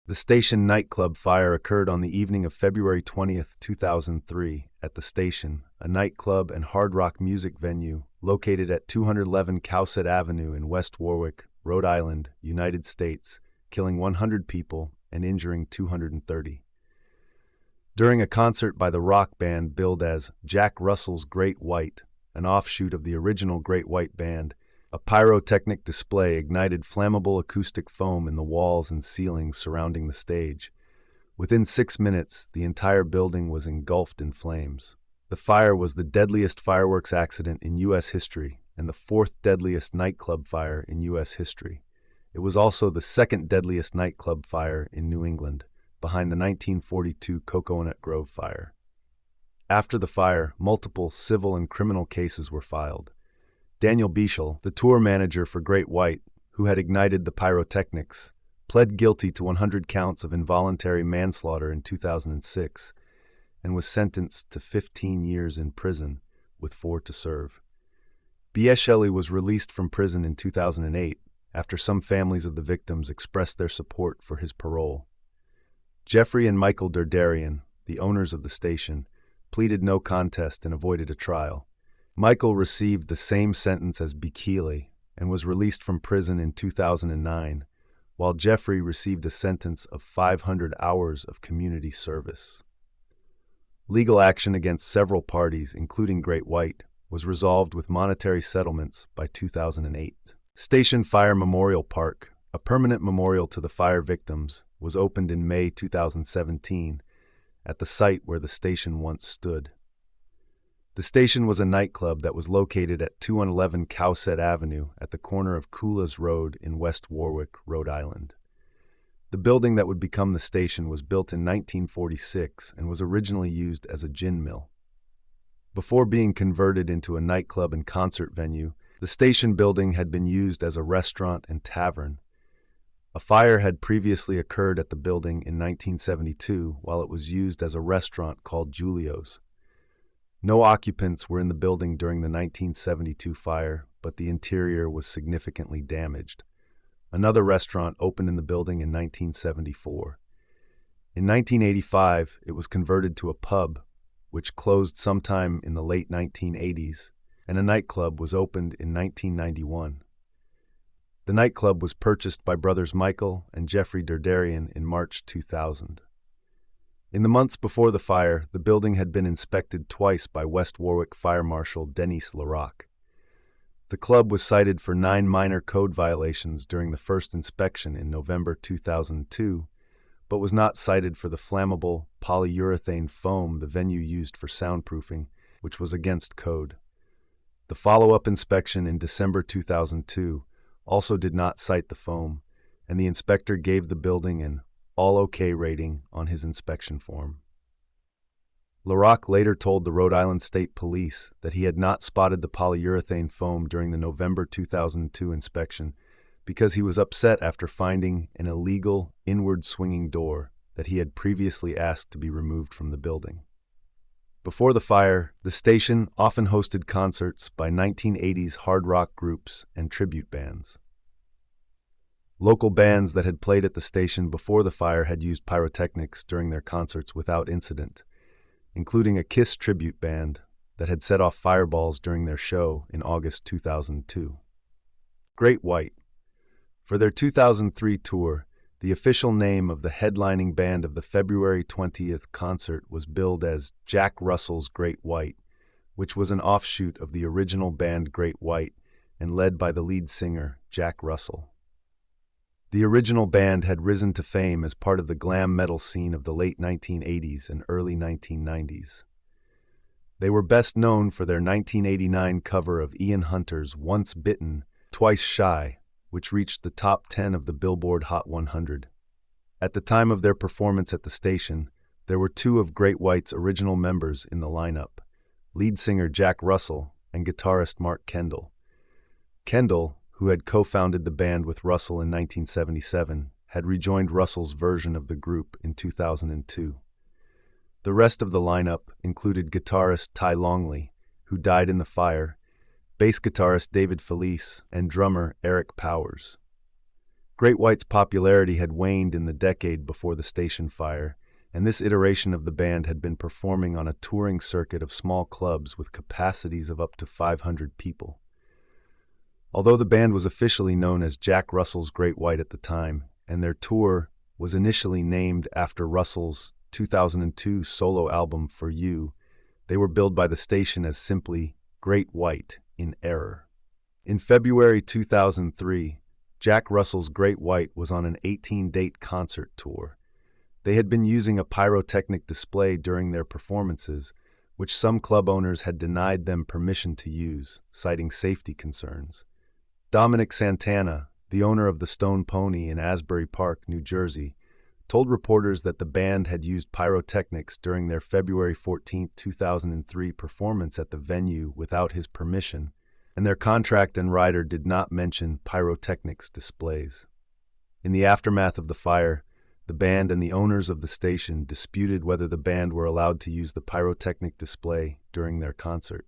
The station nightclub fire occurred on the evening of February 20th, 2003, at the station, a nightclub and hard rock music venue located at 211 Cowesett Avenue in West Warwick, Rhode Island, United States, killing 100 people and injuring 230. During a concert by the rock band billed as Jack Russell's Great White, an offshoot of the original Great White Band, a pyrotechnic display ignited flammable acoustic foam in the walls and ceilings surrounding the stage. Within 6 minutes, the entire building was engulfed in flames. The fire was the deadliest fireworks accident in U.S. history and the fourth-deadliest nightclub fire in U.S. history. It was also the second-deadliest nightclub fire in New England, behind the 1942 Cocoanut Grove fire. After the fire, multiple civil and criminal cases were filed. Daniel Biechele, the tour manager for Great White, who had ignited the pyrotechnics, pled guilty to 100 counts of involuntary manslaughter in 2006 and was sentenced to 15 years in prison with 4 to serve. Biechele was released from prison in 2008 after some families of the victims expressed their support for his parole. Jeffrey and Michael Derderian, the owners of the station, pleaded no contest and avoided a trial. Michael received the same sentence as Biechele and was released from prison in 2009, while Jeffrey received a sentence of 500 hours of community service. Legal action against several parties, including Great White, was resolved with monetary settlements by 2008. Station Fire Memorial Park, a permanent memorial to the fire victims, was opened in May 2017 at the site where the station once stood. The station was a nightclub that was located at 211 Cowesett Avenue at the corner of Cooley's Road in West Warwick, Rhode Island. The building that would become the station was built in 1946 and was originally used as a gin mill. Before being converted into a nightclub and concert venue, the station building had been used as a restaurant and tavern. A fire had previously occurred at the building in 1972 while it was used as a restaurant called Julio's. No occupants were in the building during the 1972 fire, but the interior was significantly damaged. Another restaurant opened in the building in 1974. In 1985, it was converted to a pub, which closed sometime in the late 1980s, and a nightclub was opened in 1991. The nightclub was purchased by brothers Michael and Jeffrey Derderian in March 2000. In the months before the fire, the building had been inspected twice by West Warwick Fire Marshal Denis Larocque. The club was cited for 9 minor code violations during the first inspection in November 2002, but was not cited for the flammable polyurethane foam the venue used for soundproofing, which was against code. The follow-up inspection in December 2002 also did not cite the foam, and the inspector gave the building an all okay rating on his inspection form. Larocque later told the Rhode Island State Police that he had not spotted the polyurethane foam during the November 2002 inspection because he was upset after finding an illegal inward swinging door that he had previously asked to be removed from the building. Before the fire, the station often hosted concerts by 1980s hard rock groups and tribute bands. Local bands that had played at the station before the fire had used pyrotechnics during their concerts without incident, including a Kiss tribute band that had set off fireballs during their show in August 2002. Great White. For their 2003 tour, the official name of the headlining band of the February 20th concert was billed as Jack Russell's Great White, which was an offshoot of the original band Great White and led by the lead singer, Jack Russell. The original band had risen to fame as part of the glam metal scene of the late 1980s and early 1990s. They were best known for their 1989 cover of Ian Hunter's Once Bitten, Twice Shy, which reached the top 10 of the Billboard Hot 100. At the time of their performance at the station, there were 2 of Great White's original members in the lineup, lead singer Jack Russell and guitarist Mark Kendall. Kendall, who had co-founded the band with Russell in 1977, had rejoined Russell's version of the group in 2002. The rest of the lineup included guitarist Ty Longley, who died in the fire, bass guitarist David Felice, and drummer Eric Powers. Great White's popularity had waned in the decade before the station fire, and this iteration of the band had been performing on a touring circuit of small clubs with capacities of up to 500 people. Although the band was officially known as Jack Russell's Great White at the time, and their tour was initially named after Russell's 2002 solo album For You, they were billed by the station as simply Great White in error. In February 2003, Jack Russell's Great White was on an 18-date concert tour. They had been using a pyrotechnic display during their performances, which some club owners had denied them permission to use, citing safety concerns. Dominic Santana, the owner of the Stone Pony in Asbury Park, New Jersey, told reporters that the band had used pyrotechnics during their February 14, 2003 performance at the venue without his permission, and their contract and rider did not mention pyrotechnics displays. In the aftermath of the fire, the band and the owners of the station disputed whether the band were allowed to use the pyrotechnic display during their concert.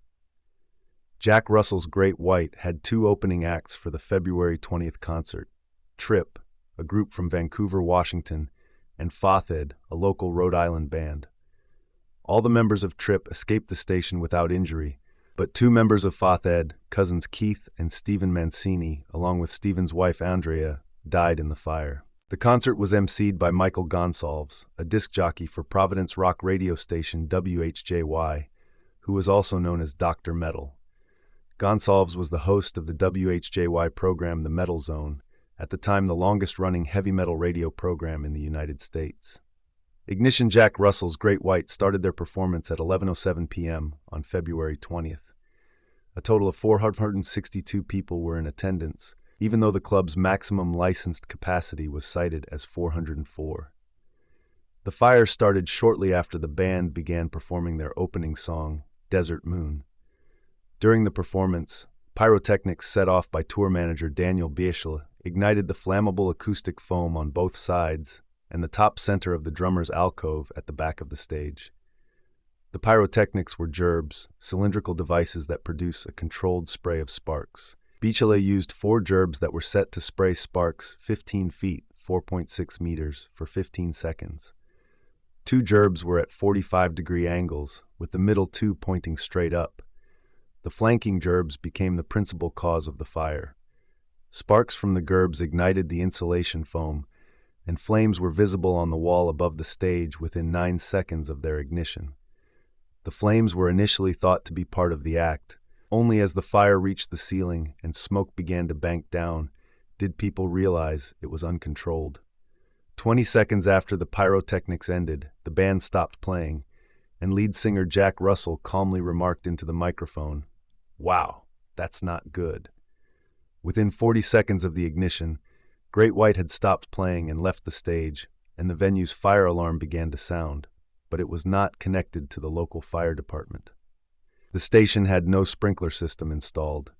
Jack Russell's Great White had two opening acts for the February 20th concert: Trip, a group from Vancouver, Washington, and fourth-deadliest, a local Rhode Island band. All the members of Trip escaped the station without injury, but two members of fourth-deadliest, cousins Keith and Stephen Mancini, along with Stephen's wife Andrea, died in the fire. The concert was emceed by Michael Gonsalves, a disc jockey for Providence rock radio station WHJY, who was also known as Dr. Metal. Gonsalves was the host of the WHJY program The Metal Zone, at the time the longest-running heavy metal radio program in the United States. Ignition Jack Russell's Great White started their performance at 11:07 p.m. on February 20th. A total of 462 people were in attendance, even though the club's maximum licensed capacity was cited as 404. The fire started shortly after the band began performing their opening song, Desert Moon. During the performance, pyrotechnics set off by tour manager Daniel Biechele ignited the flammable acoustic foam on both sides and the top center of the drummer's alcove at the back of the stage. The pyrotechnics were gerbs, cylindrical devices that produce a controlled spray of sparks. Biechele used 4 gerbs that were set to spray sparks 15 feet, 4.6 meters, for 15 seconds. 2 gerbs were at 45-degree angles, with the middle 2 pointing straight up. The flanking gerbs became the principal cause of the fire. Sparks from the gerbs ignited the insulation foam, and flames were visible on the wall above the stage within 9 seconds of their ignition. The flames were initially thought to be part of the act. Only as the fire reached the ceiling and smoke began to bank down did people realize it was uncontrolled. 20 seconds after the pyrotechnics ended, the band stopped playing, and lead singer Jack Russell calmly remarked into the microphone, "Wow, that's not good." Within 40 seconds of the ignition, Great White had stopped playing and left the stage, and the venue's fire alarm began to sound, but it was not connected to the local fire department. The station had no sprinkler system installed.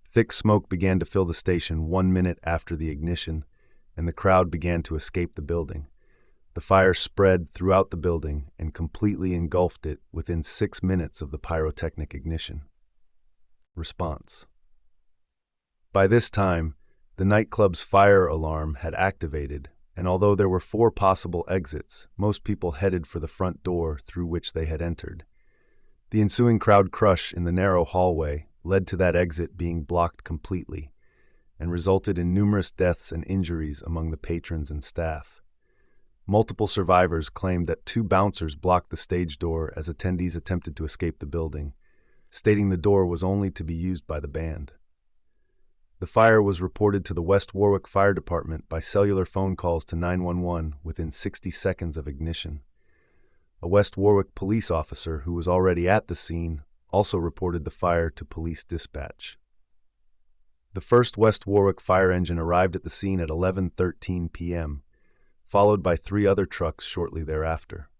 Thick smoke began to fill the station 1 minute after the ignition, and the crowd began to escape the building. The fire spread throughout the building and completely engulfed it within 6 minutes of the pyrotechnic ignition. Response. By this time, the nightclub's fire alarm had activated, and although there were 4 possible exits, most people headed for the front door through which they had entered. The ensuing crowd crush in the narrow hallway led to that exit being blocked completely, and resulted in numerous deaths and injuries among the patrons and staff. Multiple survivors claimed that 2 bouncers blocked the stage door as attendees attempted to escape the building, stating the door was only to be used by the band. The fire was reported to the West Warwick Fire Department by cellular phone calls to 911 within 60 seconds of ignition. A West Warwick police officer who was already at the scene also reported the fire to police dispatch. The first West Warwick fire engine arrived at the scene at 11:13 p.m., followed by 3 other trucks shortly thereafter.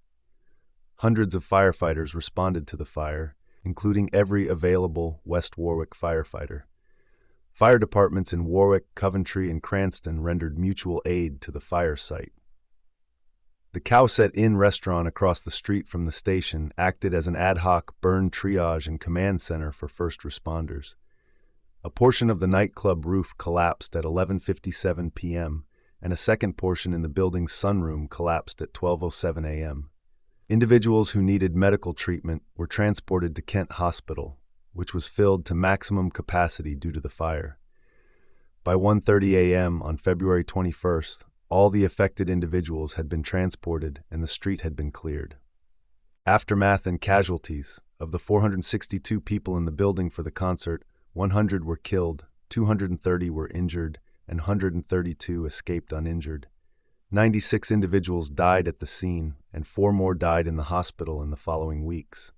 Hundreds of firefighters responded to the fire, including every available West Warwick firefighter. Fire departments in Warwick, Coventry, and Cranston rendered mutual aid to the fire site. The Cowesett Inn restaurant across the street from the station acted as an ad hoc burn triage and command center for first responders. A portion of the nightclub roof collapsed at 11:57 p.m., and a second portion in the building's sunroom collapsed at 12:07 a.m. Individuals who needed medical treatment were transported to Kent Hospital, which was filled to maximum capacity due to the fire. By 1:30 a.m. on February 21st, all the affected individuals had been transported and the street had been cleared. Aftermath and casualties. Of the 462 people in the building for the concert, 100 were killed, 230 were injured, and 132 escaped uninjured. 96 individuals died at the scene, and 4 more died in the hospital in the following weeks.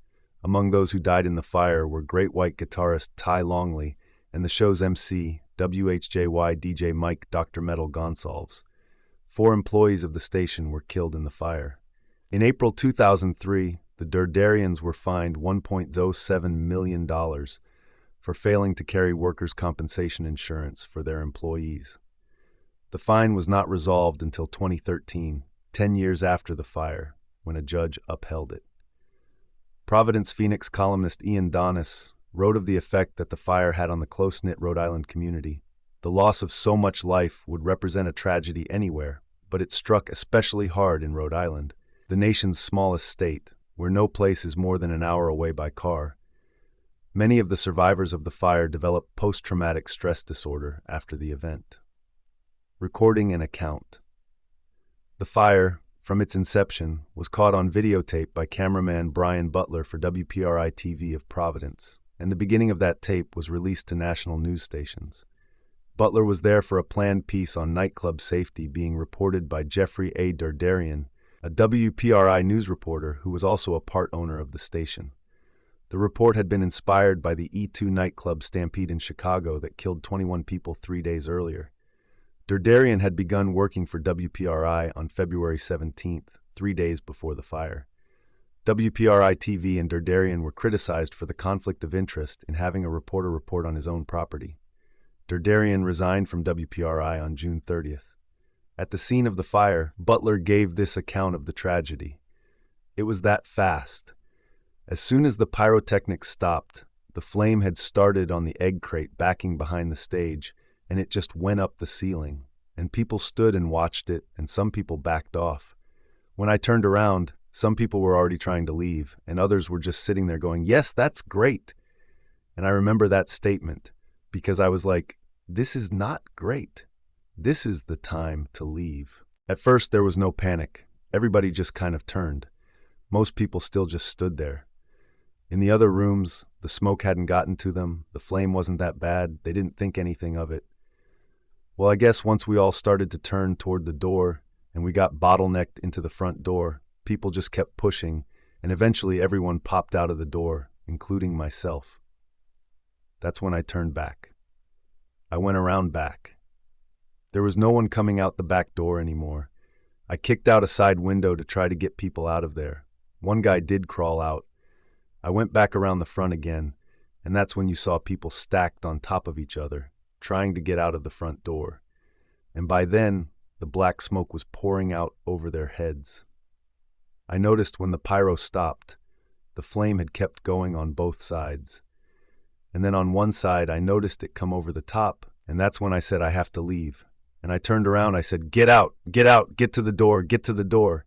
Among those who died in the fire were Great White guitarist Ty Longley and the show's MC, WHJY DJ Mike Dr. Metal Gonsalves. 4 employees of the station were killed in the fire. In April 2003, the Derderians were fined $1.07 million for failing to carry workers' compensation insurance for their employees. The fine was not resolved until 2013, 10 years after the fire, when a judge upheld it. Providence Phoenix columnist Ian Donis wrote of the effect that the fire had on the close-knit Rhode Island community. The loss of so much life would represent a tragedy anywhere, but it struck especially hard in Rhode Island, the nation's smallest state, where no place is more than an hour away by car. Many of the survivors of the fire developed post-traumatic stress disorder after the event. Recording an account. The fire, from its inception, was caught on videotape by cameraman Brian Butler for WPRI-TV of Providence, and the beginning of that tape was released to national news stations. Butler was there for a planned piece on nightclub safety being reported by Jeffrey A. Derderian, a WPRI news reporter who was also a part owner of the station. The report had been inspired by the E2 nightclub stampede in Chicago that killed 21 people 3 days earlier. Derderian had begun working for WPRI on February 17th, 3 days before the fire. WPRI-TV and Derderian were criticized for the conflict of interest in having a reporter report on his own property. Derderian resigned from WPRI on June 30th. At the scene of the fire, Butler gave this account of the tragedy. It was that fast. As soon as the pyrotechnics stopped, the flame had started on the egg crate backing behind the stage, and it just went up the ceiling, and people stood and watched it, and some people backed off. When I turned around, some people were already trying to leave, and others were just sitting there going, "Yes, that's great." And I remember that statement, because I was like, this is not great. This is the time to leave. At first, there was no panic. Everybody just kind of turned. Most people still just stood there. In the other rooms, the smoke hadn't gotten to them. The flame wasn't that bad. They didn't think anything of it. Well, I guess once we all started to turn toward the door and we got bottlenecked into the front door, people just kept pushing, and eventually everyone popped out of the door, including myself. That's when I turned back. I went around back. There was no one coming out the back door anymore. I kicked out a side window to try to get people out of there. One guy did crawl out. I went back around the front again, and that's when you saw people stacked on top of each other, trying to get out of the front door. And by then, the black smoke was pouring out over their heads. I noticed when the pyro stopped, the flame had kept going on both sides. And then on one side, I noticed it come over the top, and that's when I said, I have to leave. And I turned around, I said, get out, get to the door, get to the door.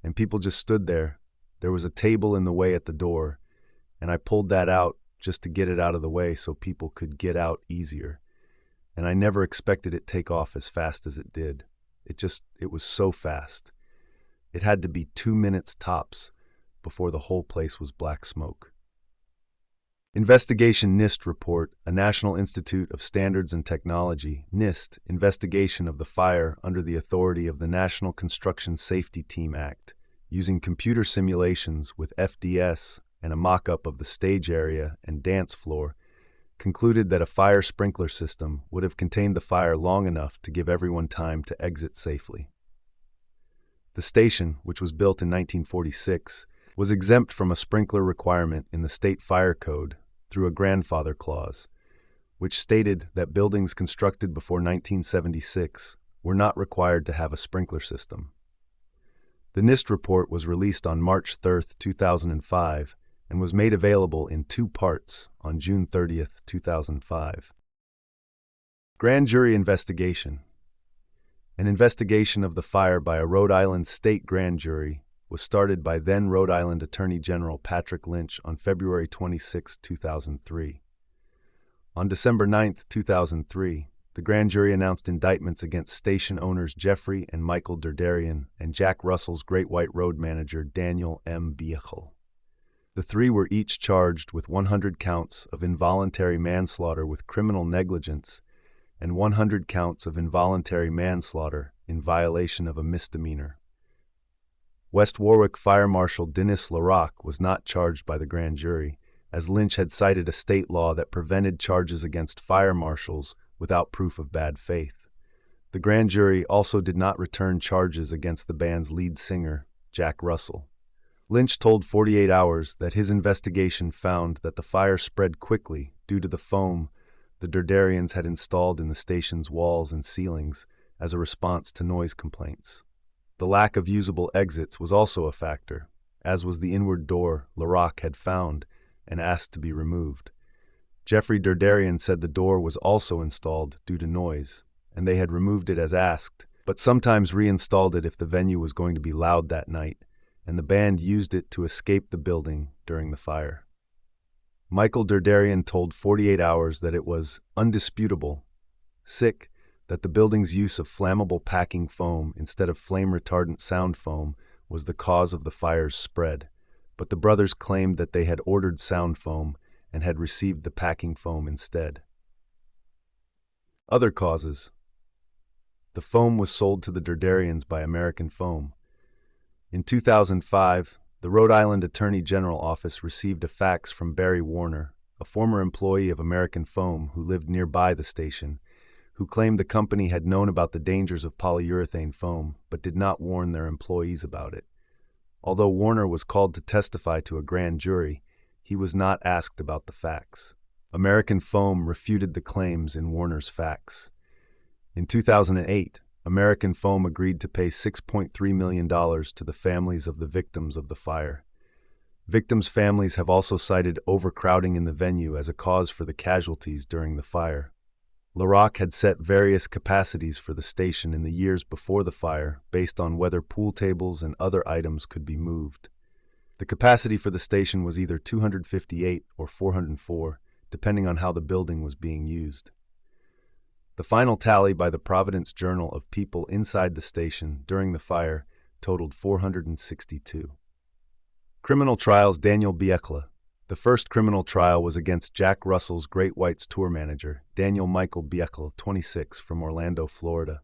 And people just stood there. There was a table in the way at the door, and I pulled that out just to get it out of the way so people could get out easier. And I never expected it to take off as fast as it did. It was so fast. It had to be 2 minutes tops before the whole place was black smoke. Investigation NIST report, a National Institute of Standards and Technology, NIST, investigation of the fire under the authority of the National Construction Safety Team Act, using computer simulations with FDS and a mock-up of the stage area and dance floor, concluded that a fire sprinkler system would have contained the fire long enough to give everyone time to exit safely. The station, which was built in 1946, was exempt from a sprinkler requirement in the state fire code through a grandfather clause, which stated that buildings constructed before 1976 were not required to have a sprinkler system. The NIST report was released on March 3, 2005, and was made available in 2 parts on June 30, 2005. Grand jury investigation. An investigation of the fire by a Rhode Island state grand jury was started by then Rhode Island Attorney General Patrick Lynch on February 26, 2003. On December 9, 2003, the grand jury announced indictments against station owners Jeffrey and Michael Derderian and Jack Russell's Great White Road manager Daniel M. Biechele. The three were each charged with 100 counts of involuntary manslaughter with criminal negligence and 100 counts of involuntary manslaughter in violation of a misdemeanor. West Warwick Fire Marshal Dennis LaRocque was not charged by the grand jury, as Lynch had cited a state law that prevented charges against fire marshals without proof of bad faith. The grand jury also did not return charges against the band's lead singer, Jack Russell. Lynch told 48 Hours that his investigation found that the fire spread quickly due to the foam the Derderians had installed in the station's walls and ceilings as a response to noise complaints. The lack of usable exits was also a factor, as was the inward door LaRocque had found and asked to be removed. Jeffrey Derderian said the door was also installed due to noise, and they had removed it as asked, but sometimes reinstalled it if the venue was going to be loud that night, and the band used it to escape the building during the fire. Michael Derderian told 48 Hours that it was undisputable, that the building's use of flammable packing foam instead of flame-retardant sound foam was the cause of the fire's spread, but the brothers claimed that they had ordered sound foam and had received the packing foam instead. Other causes. The foam was sold to the Derderians by American Foam. In 2005, the Rhode Island Attorney General Office received a fax from Barry Warner, a former employee of American Foam who lived nearby the station, who claimed the company had known about the dangers of polyurethane foam but did not warn their employees about it. Although Warner was called to testify to a grand jury, he was not asked about the fax. American Foam refuted the claims in Warner's fax. In 2008, American Foam agreed to pay $6.3 million to the families of the victims of the fire. Victims' families have also cited overcrowding in the venue as a cause for the casualties during the fire. LaRocque had set various capacities for the station in the years before the fire based on whether pool tables and other items could be moved. The capacity for the station was either 258 or 404, depending on how the building was being used. The final tally by the Providence Journal of people inside the station during the fire totaled 462. Criminal trials. Daniel Biechele. The first criminal trial was against Jack Russell's Great White's tour manager, Daniel Michael Biechele, 26, from Orlando, Florida.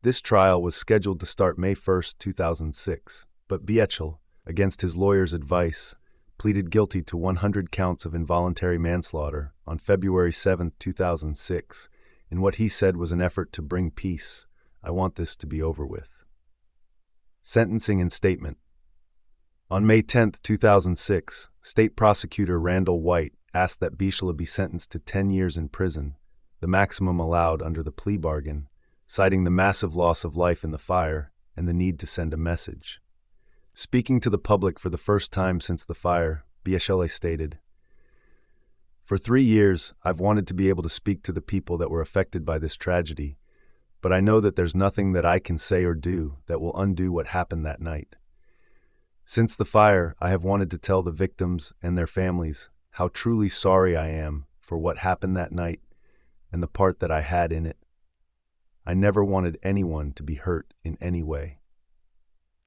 This trial was scheduled to start May 1, 2006, but Biechele, against his lawyer's advice, pleaded guilty to 100 counts of involuntary manslaughter on February 7, 2006, in what he said was an effort to bring peace. I want this to be over with. Sentencing and statement. On May 10, 2006, State Prosecutor Randall White asked that Biechele be sentenced to 10 years in prison, the maximum allowed under the plea bargain, citing the massive loss of life in the fire and the need to send a message. Speaking to the public for the first time since the fire, Biechele stated, "For 3 years, I've wanted to be able to speak to the people that were affected by this tragedy, but I know that there's nothing that I can say or do that will undo what happened that night. Since the fire, I have wanted to tell the victims and their families how truly sorry I am for what happened that night and the part that I had in it. I never wanted anyone to be hurt in any way.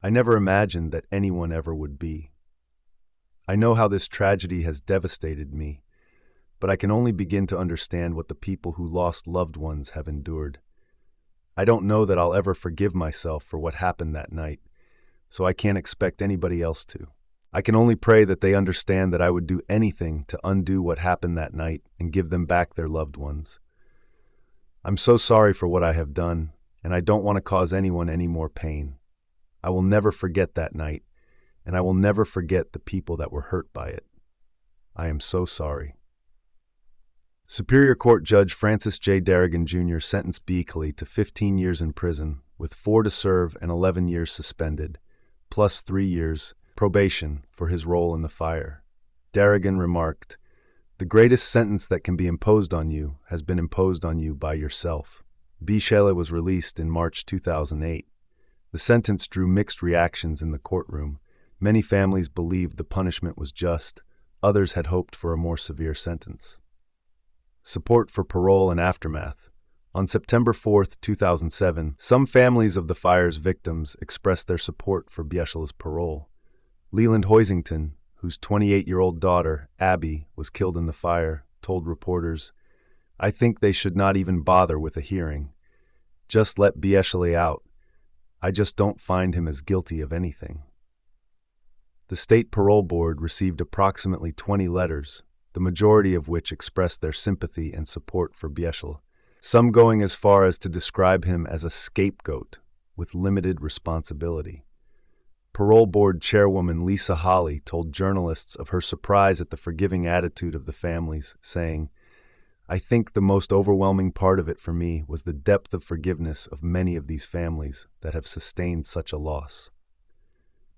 I never imagined that anyone ever would be. I know how this tragedy has devastated me, but I can only begin to understand what the people who lost loved ones have endured. I don't know that I'll ever forgive myself for what happened that night, so I can't expect anybody else to. I can only pray that they understand that I would do anything to undo what happened that night and give them back their loved ones. I'm so sorry for what I have done, and I don't want to cause anyone any more pain. I will never forget that night, and I will never forget the people that were hurt by it. I am so sorry." Superior Court Judge Francis J. Darrigan Jr. sentenced Biechele to 15 years in prison, with 4 to serve and 11 years suspended, plus 3 years probation for his role in the fire. Darrigan remarked, The greatest sentence that can be imposed on you has been imposed on you by yourself. Biechele was released in March 2008. The sentence drew mixed reactions in the courtroom. Many families believed the punishment was just. Others had hoped for a more severe sentence. Support for parole and aftermath. On September 4, 2007, some families of the fire's victims expressed their support for Biechele's parole. Leland Hoisington, whose 28-year-old daughter, Abby, was killed in the fire, told reporters, "I think they should not even bother with a hearing. Just let Biechele out. I just don't find him as guilty of anything." The state parole board received approximately 20 letters, the majority of which expressed their sympathy and support for Biechele, some going as far as to describe him as a scapegoat with limited responsibility. Parole board chairwoman Lisa Hawley told journalists of her surprise at the forgiving attitude of the families, saying, "I think the most overwhelming part of it for me was the depth of forgiveness of many of these families that have sustained such a loss."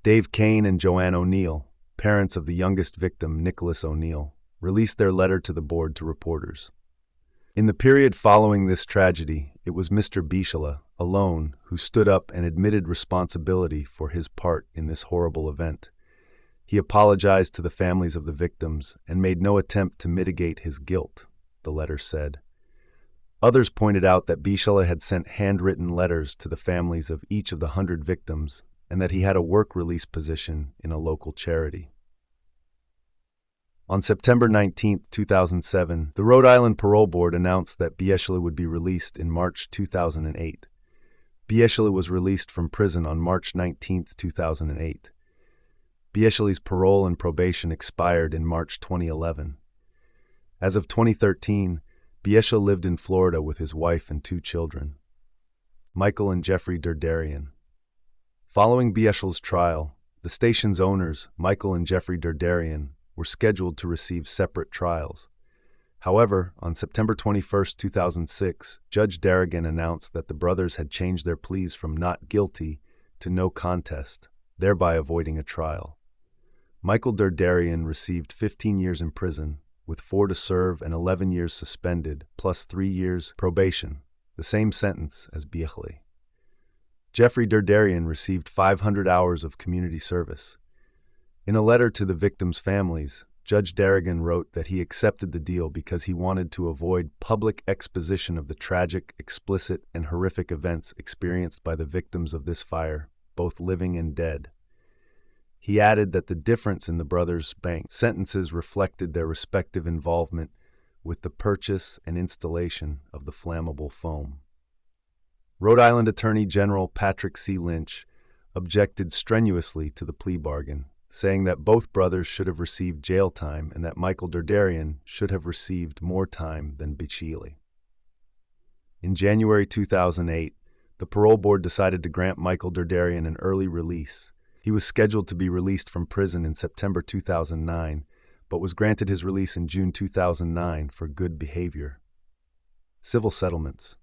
Dave Kane and Joanne O'Neill, parents of the youngest victim, Nicholas O'Neill, released their letter to the board to reporters. In the period following this tragedy, it was Mr. Biechele, alone, who stood up and admitted responsibility for his part in this horrible event. He apologized to the families of the victims and made no attempt to mitigate his guilt, the letter said. Others pointed out that Biechele had sent handwritten letters to the families of each of the 100 victims and that he had a work release position in a local charity. On September 19, 2007, the Rhode Island Parole Board announced that Biechele would be released in March 2008. Biechele was released from prison on March 19, 2008. Biechele's parole and probation expired in March 2011. As of 2013, Biechele lived in Florida with his wife and 2 children. Michael and Jeffrey Derderian. Following Biechele's trial, the station's owners, Michael and Jeffrey Derderian, were scheduled to receive separate trials. However, on September 21, 2006, Judge Derderian announced that the brothers had changed their pleas from not guilty to no contest, thereby avoiding a trial. Michael Derderian received 15 years in prison, with 4 to serve and 11 years suspended, plus 3 years probation, the same sentence as Biechele. Jeffrey Derderian received 500 hours of community service. In a letter to the victims' families, Judge Derderian wrote that he accepted the deal because he wanted to avoid public exposition of the tragic, explicit, and horrific events experienced by the victims of this fire, both living and dead. He added that the difference in the brothers' bank sentences reflected their respective involvement with the purchase and installation of the flammable foam. Rhode Island Attorney General Patrick C. Lynch objected strenuously to the plea bargain, saying that both brothers should have received jail time and that Michael Derderian should have received more time than Biechele. In January 2008, the parole board decided to grant Michael Derderian an early release. He was scheduled to be released from prison in September 2009, but was granted his release in June 2009 for good behavior. Civil settlements.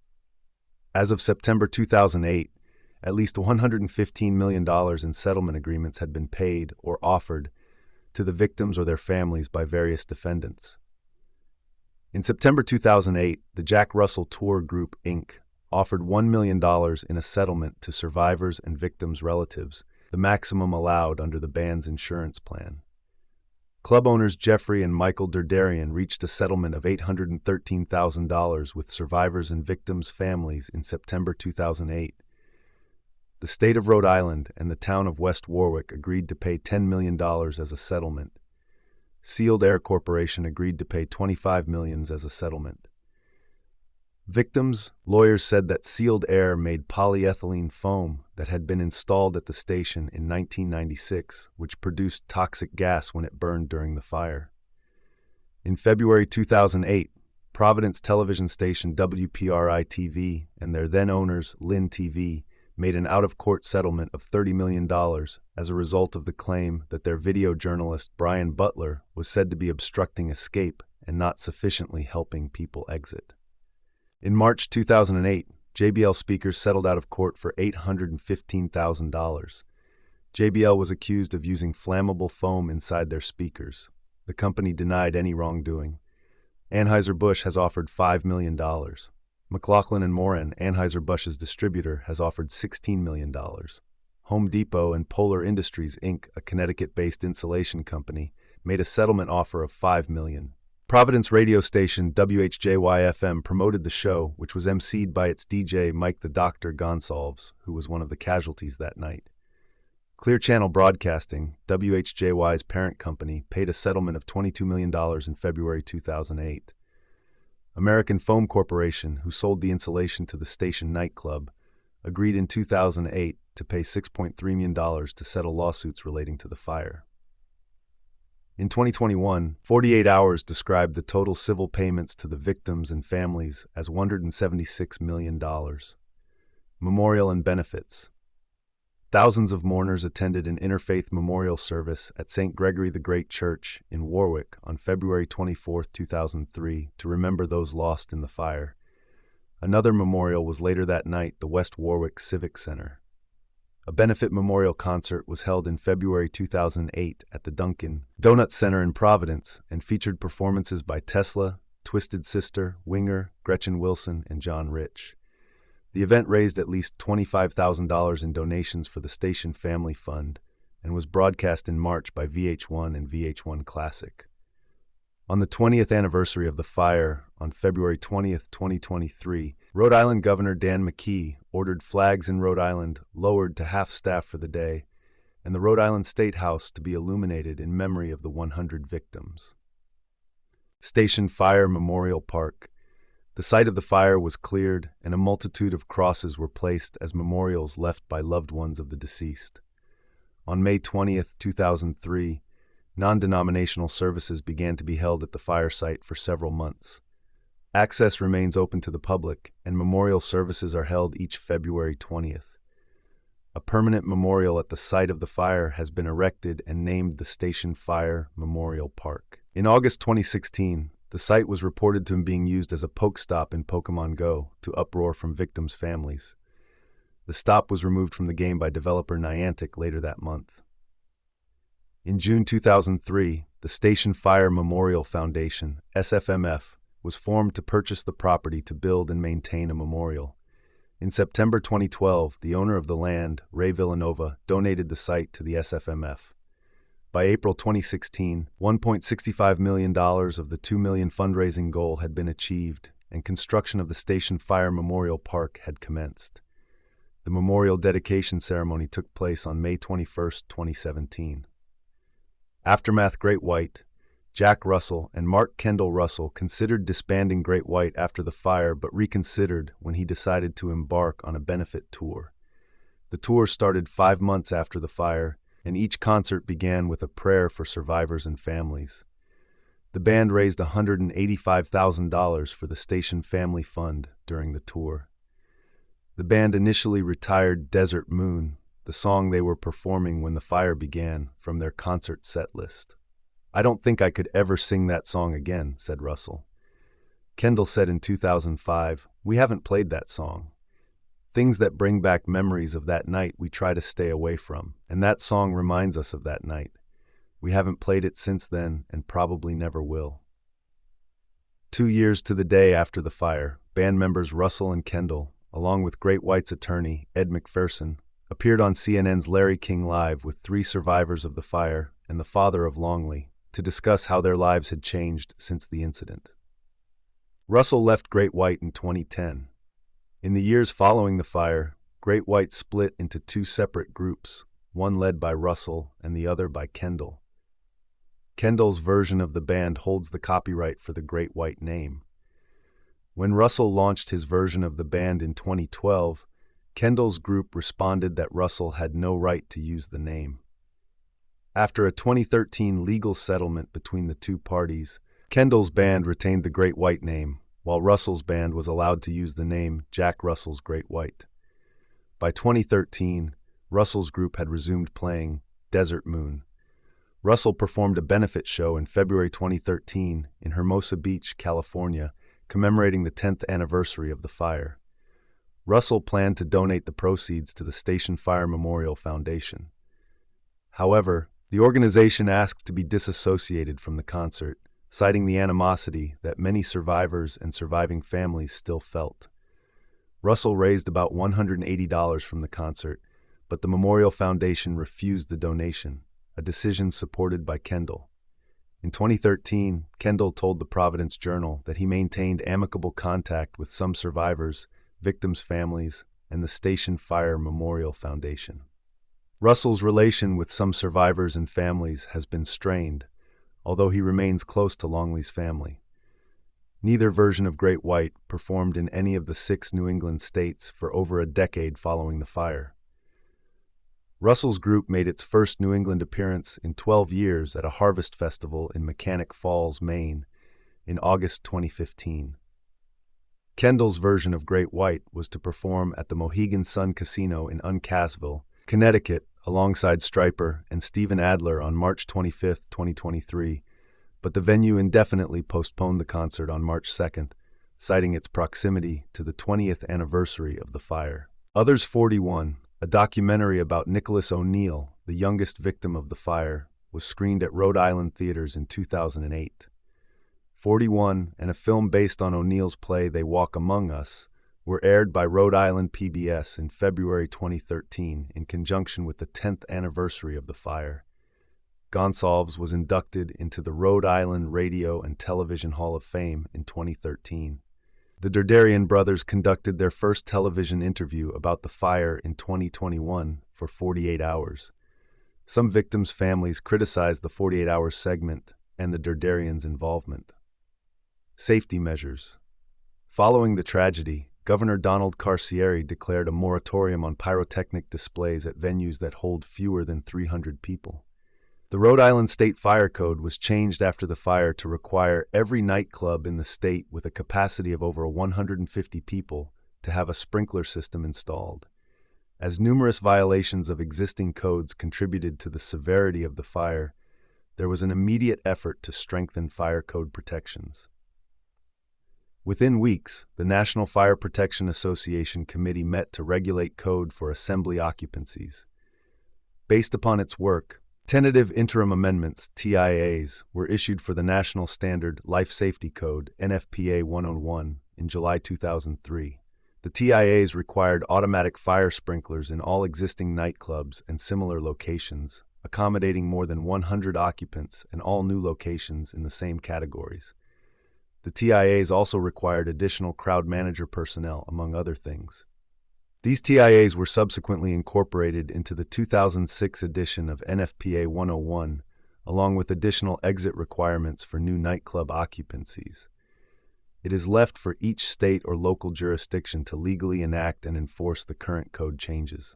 As of September 2008, at least $115 million in settlement agreements had been paid or offered to the victims or their families by various defendants. In September 2008, the Jack Russell Tour Group, Inc. offered $1 million in a settlement to survivors and victims' relatives, the maximum allowed under the band's insurance plan. Club owners Jeffrey and Michael Derderian reached a settlement of $813,000 with survivors and victims' families in September 2008. The state of Rhode Island and the town of West Warwick agreed to pay $10 million as a settlement. Sealed Air Corporation agreed to pay $25 million as a settlement. Victims' lawyers said that Sealed Air made polyethylene foam that had been installed at the station in 1996, which produced toxic gas when it burned during the fire. In February 2008, Providence television station WPRI-TV and their then-owners, Lynn TV, made an out-of-court settlement of $30 million as a result of the claim that their video journalist, Brian Butler, was said to be obstructing escape and not sufficiently helping people exit. In March 2008, JBL speakers settled out of court for $815,000. JBL was accused of using flammable foam inside their speakers. The company denied any wrongdoing. Anheuser-Busch has offered $5 million. McLaughlin & Moran, Anheuser-Busch's distributor, has offered $16 million. Home Depot and Polar Industries, Inc., a Connecticut-based insulation company, made a settlement offer of $5 million. Providence radio station WHJY-FM promoted the show, which was emceed by its DJ Mike the Doctor Gonsalves, who was one of the casualties that night. Clear Channel Broadcasting, WHJY's parent company, paid a settlement of $22 million in February 2008. American Foam Corporation, who sold the insulation to the station Nightclub, agreed in 2008 to pay $6.3 million to settle lawsuits relating to the fire. In 2021, 48 Hours described the total civil payments to the victims and families as $176 million. Memorial and benefits. Thousands of mourners attended an interfaith memorial service at St. Gregory the Great Church in Warwick on February 24, 2003, to remember those lost in the fire. Another memorial was later that night, the West Warwick Civic Center. A benefit memorial concert was held in February 2008 at the Dunkin' Donuts Center in Providence and featured performances by Tesla, Twisted Sister, Winger, Gretchen Wilson, and John Rich. The event raised at least $25,000 in donations for the station Family Fund and was broadcast in March by VH1 and VH1 Classic. On the 20th anniversary of the fire, on February 20, 2023, Rhode Island Governor Dan McKee ordered flags in Rhode Island lowered to half staff for the day, and the Rhode Island State House to be illuminated in memory of the 100 victims. Station Fire Memorial Park. The site of the fire was cleared, and a multitude of crosses were placed as memorials left by loved ones of the deceased. On May 20, 2003, non-denominational services began to be held at the fire site for several months. Access remains open to the public, and memorial services are held each February 20th. A permanent memorial at the site of the fire has been erected and named the Station Fire Memorial Park. In August 2016, the site was reported to be being used as a poke stop in Pokemon Go to uproar from victims' families. The stop was removed from the game by developer Niantic later that month. In June 2003, the Station Fire Memorial Foundation, SFMF, was formed to purchase the property to build and maintain a memorial. In September 2012, the owner of the land, Ray Villanova, donated the site to the SFMF. By April 2016, $1.65 million of the $2 million fundraising goal had been achieved, and construction of the Station Fire Memorial Park had commenced. The memorial dedication ceremony took place on May 21, 2017. Aftermath. Great White. Jack Russell and Mark Kendall Russell considered disbanding Great White after the fire but reconsidered when he decided to embark on a benefit tour. The tour started 5 months after the fire, and each concert began with a prayer for survivors and families. The band raised $185,000 for the Station Family Fund during the tour. The band initially retired Desert Moon, the song they were performing when the fire began, from their concert set list. "I don't think I could ever sing that song again," said Russell. Kendall said in 2005, "We haven't played that song. Things that bring back memories of that night we try to stay away from, and that song reminds us of that night. We haven't played it since then and probably never will." 2 years to the day after the fire, band members Russell and Kendall, along with Great White's attorney, Ed McPherson, appeared on CNN's Larry King Live with 3 survivors of the fire and the father of Longley to discuss how their lives had changed since the incident. Russell left Great White in 2010. In the years following the fire, Great White split into 2 separate groups, one led by Russell and the other by Kendall. Kendall's version of the band holds the copyright for the Great White name. When Russell launched his version of the band in 2012, Kendall's group responded that Russell had no right to use the name. After a 2013 legal settlement between the 2 parties, Kendall's band retained the Great White name, while Russell's band was allowed to use the name Jack Russell's Great White. By 2013, Russell's group had resumed playing Desert Moon. Russell performed a benefit show in February 2013 in Hermosa Beach, California, commemorating the 10th anniversary of the fire. Russell planned to donate the proceeds to the Station Fire Memorial Foundation. However, the organization asked to be disassociated from the concert, citing the animosity that many survivors and surviving families still felt. Russell raised about $180 from the concert, but the Memorial Foundation refused the donation, a decision supported by Kendall. In 2013, Kendall told the Providence Journal that he maintained amicable contact with some survivors, victims' families, and the Station Fire Memorial Foundation. Russell's relation with some survivors and families has been strained, although he remains close to Longley's family. Neither version of Great White performed in any of the 6 New England states for over a decade following the fire. Russell's group made its first New England appearance in 12 years at a harvest festival in Mechanic Falls, Maine, in August 2015. Kendall's version of Great White was to perform at the Mohegan Sun Casino in Uncasville, Connecticut, alongside Stryper and Steven Adler on March 25, 2023, but the venue indefinitely postponed the concert on March 2nd, citing its proximity to the 20th anniversary of the fire. Others 41, a documentary about Nicholas O'Neill, the youngest victim of the fire, was screened at Rhode Island theaters in 2008. 41 and a film based on O'Neill's play They Walk Among Us were aired by Rhode Island PBS in February 2013 in conjunction with the 10th anniversary of the fire. Gonsalves was inducted into the Rhode Island Radio and Television Hall of Fame in 2013. The Derderian brothers conducted their first television interview about the fire in 2021 for 48 Hours. Some victims' families criticized the 48 Hours segment and the Derderians' involvement. Safety measures. Following the tragedy, Governor Donald Carcieri declared a moratorium on pyrotechnic displays at venues that hold fewer than 300 people. The Rhode Island State Fire Code was changed after the fire to require every nightclub in the state with a capacity of over 150 people to have a sprinkler system installed. As numerous violations of existing codes contributed to the severity of the fire, there was an immediate effort to strengthen fire code protections. Within weeks, the National Fire Protection Association Committee met to regulate code for assembly occupancies. Based upon its work, tentative interim amendments, TIAs, were issued for the National Standard Life Safety Code, NFPA 101, in July 2003. The TIAs required automatic fire sprinklers in all existing nightclubs and similar locations, accommodating more than 100 occupants and all new locations in the same categories. The TIAs also required additional crowd manager personnel, among other things. These TIAs were subsequently incorporated into the 2006 edition of NFPA 101, along with additional exit requirements for new nightclub occupancies. It is left for each state or local jurisdiction to legally enact and enforce the current code changes.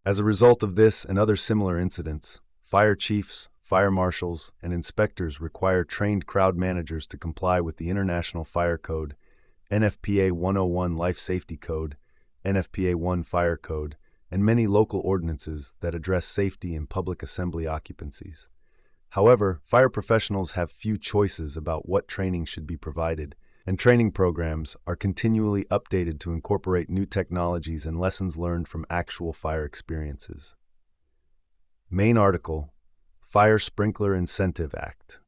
As a result of this and other similar incidents, fire chiefs, fire marshals, and inspectors require trained crowd managers to comply with the International Fire Code, NFPA 101 Life Safety Code, NFPA 1 Fire Code, and many local ordinances that address safety in public assembly occupancies. However, fire professionals have few choices about what training should be provided, and training programs are continually updated to incorporate new technologies and lessons learned from actual fire experiences. Main article: Fire Sprinkler Incentive Act.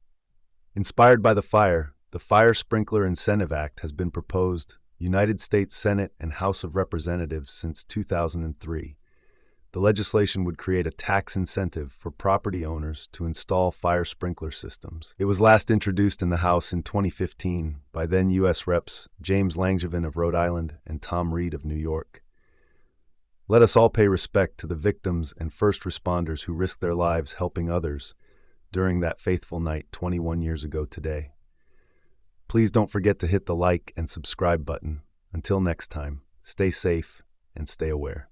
Inspired by the Fire Sprinkler Incentive Act has been proposed United States Senate and House of Representatives since 2003. The legislation would create a tax incentive for property owners to install fire sprinkler systems. It was last introduced in the House in 2015 by then U.S. Reps James Langevin of Rhode Island and Tom Reed of New York. Let us all pay respect to the victims and first responders who risked their lives helping others during that faithful night 21 years ago today. Please don't forget to hit the like and subscribe button. Until next time, stay safe and stay aware.